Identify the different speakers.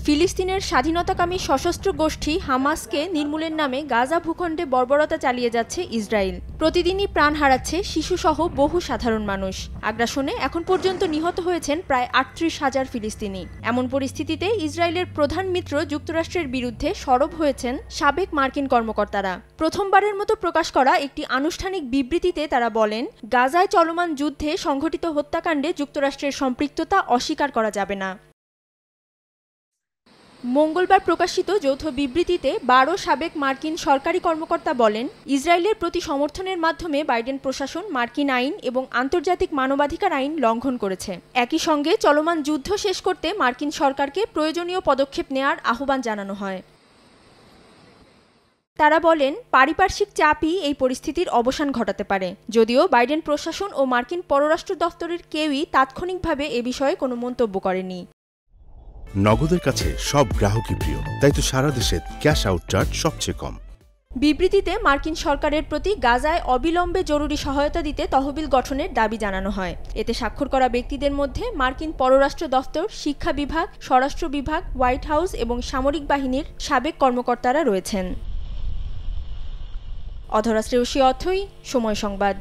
Speaker 1: ফিলিস্তিনের স্বাধীনতাকামী সশস্ত্র গোষ্ঠী হামাসকে নির্মূলের নামে গাজা ভূখণ্ডে বর্বরতা চালিয়ে যাচ্ছে ইসরায়েল। প্রতিদিনই প্রাণ হারাচ্ছে শিশুসহ বহু সাধারণ মানুষ। আগ্রাসনে এখন পর্যন্ত নিহত হয়েছেন প্রায় ৩৮,০০০ ফিলিস্তিনি। এমন পরিস্থিতিতে ইসরায়েলের প্রধান মিত্র যুক্তরাষ্ট্রের বিরুদ্ধে সরব হয়েছেন সাবেক মার্কিন কর্মকর্তারা। প্রথমবারের মতো প্রকাশ করা একটি আনুষ্ঠানিক বিবৃতিতে তারা বলেন, গাজায় চলমান যুদ্ধে সংঘটিত হত্যাকাণ্ডে যুক্তরাষ্ট্রের সম্পৃক্ততা অস্বীকার করা যাবে না। মঙ্গলবার প্রকাশিত যৌথ বিবৃতিতে ১২ সাবেক মার্কিন সরকারি কর্মকর্তা বলেন, ইসরায়েলের প্রতি সমর্থনের মাধ্যমে বাইডেন প্রশাসন মার্কিন আইন এবং আন্তর্জাতিক মানবাধিকার আইন লঙ্ঘন করেছে। একই সঙ্গে চলমান যুদ্ধ শেষ করতে মার্কিন সরকারকে প্রয়োজনীয় পদক্ষেপ নেওয়ার আহ্বান জানানো হয়। তারা বলেন, পারিপার্শ্বিক চাপই এই পরিস্থিতির অবসান ঘটাতে পারে। যদিও বাইডেন প্রশাসন ও মার্কিন পররাষ্ট্র দফতরের কেউই তাৎক্ষণিকভাবে এ বিষয়ে কোনো মন্তব্য করেনি।
Speaker 2: নগদের কাছে সব গ্রাহকই প্রিয়, তাই তো সারা দেশে ক্যাশ আউট চার্জ সবচেয়ে কম।
Speaker 1: বিবৃতিতে মার্কিন সরকারের প্রতি গাজায় অবিলম্বে জরুরি সহায়তা দিতে তহবিল গঠনের দাবি জানানো হয়। এতে স্বাক্ষর করা ব্যক্তিদের মধ্যে মার্কিন পররাষ্ট্র দফতর, শিক্ষা বিভাগ, স্বরাষ্ট্র বিভাগ, হোয়াইট হাউস এবং সামরিক বাহিনীর সাবেক কর্মকর্তারা রয়েছেন। অধরা শ্রেয়সী অথই, সময় সংবাদ।